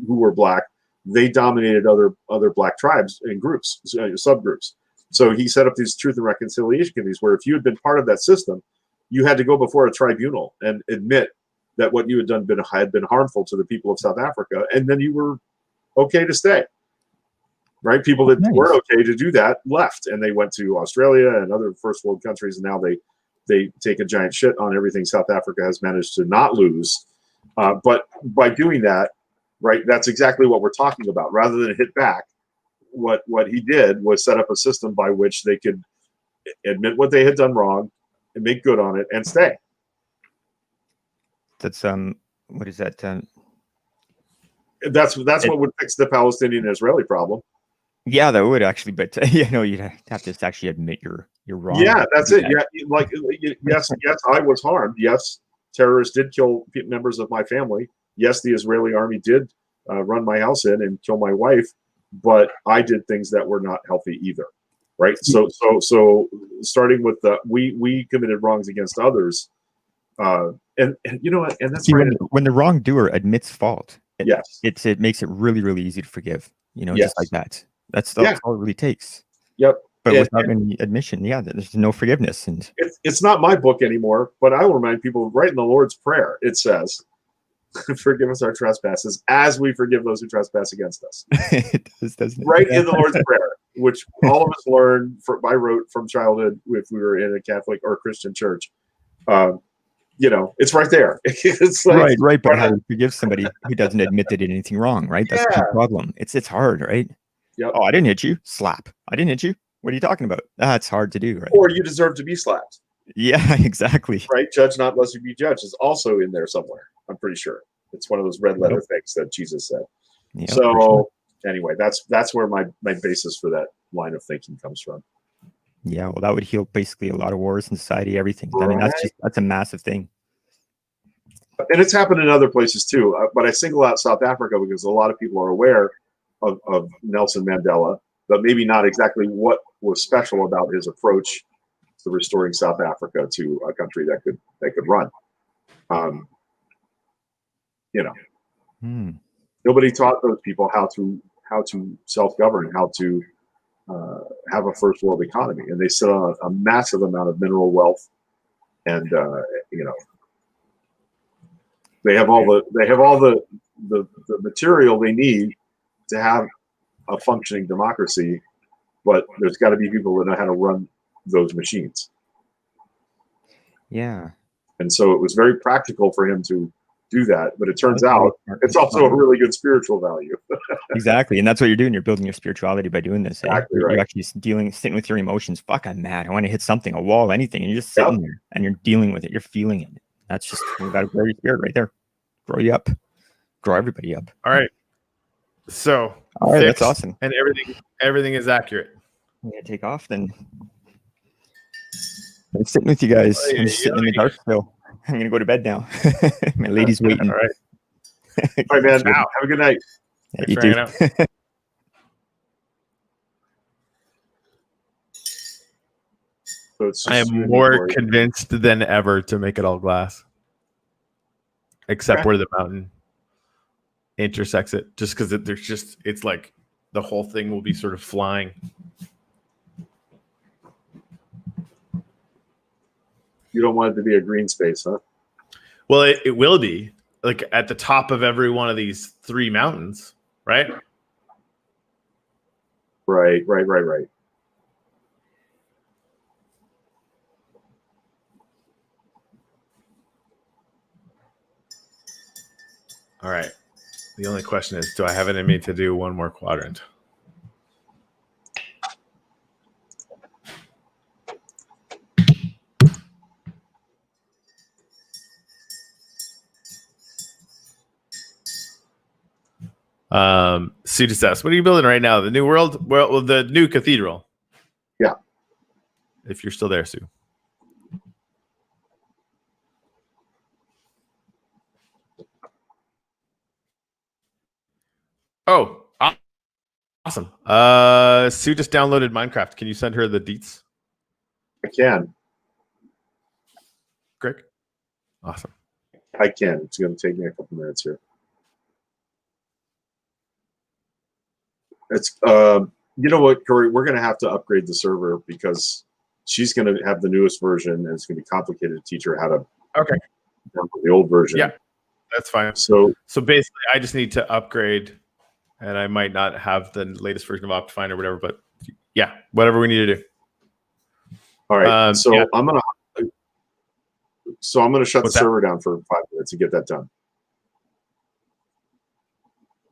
who were black, they dominated other black tribes in groups, subgroups. So he set up these truth and reconciliation committees where if you had been part of that system, you had to go before a tribunal and admit that what you had done had been harmful to the people of South Africa, and then you were okay to stay. Right? People that were okay to do that left, and they went to Australia and other first world countries, and now they take a giant shit on everything South Africa has managed to not lose. But by doing that, right, that's exactly what we're talking about. Rather than hit back, what he did was set up a system by which they could admit what they had done wrong and make good on it and stay. That's what is that? That's what would fix the Palestinian-Israeli problem. Yeah, that would actually, but you'd have to actually admit you're wrong. Yeah, that's it. Yeah, like yes, I was harmed. Yes, terrorists did kill members of my family. Yes, the Israeli army did run my house in and kill my wife, but I did things that were not healthy either. Right. So starting with we committed wrongs against others, and you know what? And that's right. When the wrongdoer admits fault, it makes it really, really easy to forgive. Just like that. That's all it really takes. Yep. But without any admission, there's no forgiveness. And it's not my book anymore, but I will remind people right in the Lord's Prayer, it says, forgive us our trespasses as we forgive those who trespass against us. It does, doesn't it? Right in the Lord's Prayer, which all of us learned by rote from childhood if we were in a Catholic or Christian church. It's right there. It's like, right. But how do you forgive somebody who doesn't admit they did anything wrong, right? That's the problem. It's hard, right? Yep. Oh, I didn't hit you. Slap. I didn't hit you. What are you talking about? That's hard to do, right? Or you deserve to be slapped. Yeah, exactly. Right? Judge not lest you be judged is also in there somewhere. I'm pretty sure. It's one of those red letter things that Jesus said. Yep, anyway, that's where my basis for that line of thinking comes from. Yeah, well, that would heal basically a lot of wars in society, everything. Right. I mean, that's a massive thing. And it's happened in other places too. But I single out South Africa because a lot of people are aware of Nelson Mandela, but maybe not exactly what was special about his approach to restoring South Africa to a country that could run. Nobody taught those people how to self-govern, how to have a first world economy, and they sit on a massive amount of mineral wealth, and they have all the material they need to have a functioning democracy, but there's got to be people that know how to run those machines. Yeah. And so it was very practical for him to do that, but it turns out it's also a really good spiritual value. Exactly. And that's what you're doing. You're building your spirituality by doing this. Exactly right. You're actually sitting with your emotions. Fuck, I'm mad. I want to hit something, a wall, anything. And you're just sitting there and you're dealing with it. You're feeling it. That's just, you got to grow your spirit right there. Grow you up. Grow everybody up. All right. So that's awesome. And everything is accurate. I'm gonna take off then. I'm sitting with you guys. I'm just sitting in the dark still. I'm gonna go to bed now. My lady's waiting. All right. All right, man. Have a good night. Yeah, you too. So I am more convinced than ever to make it all glass, except where the mountain intersects it, just because it's like the whole thing will be sort of flying. You don't want it to be a green space, huh? Well, it will be like at the top of every one of these three mountains, right? Right. All right. The only question is, do I have it in me to do one more quadrant? Sue just asked, what are you building right now? The new world? Well, the new cathedral. Yeah. If you're still there, Sue. Oh, awesome. Sue just downloaded Minecraft. Can you send her the deets? I can. Greg? Awesome. I can. It's going to take me a couple minutes here. It's you know what, Corey? We're going to have to upgrade the server because she's going to have the newest version, and it's going to be complicated to teach her how to. Okay. Download the old version. Yeah, that's fine. So basically, I just need to upgrade, and I might not have the latest version of Optifine or whatever, but yeah, whatever we need to do. all right. So yeah. I'm gonna shut What's the that? server down for 5 minutes and get that done.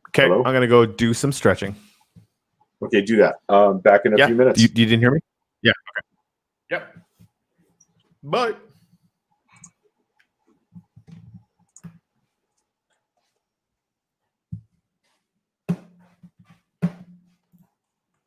Okay, Hello? I'm gonna go do some stretching. Okay, do that. Back in a few minutes. You didn't hear me? Yeah. Okay. Yep. Bye.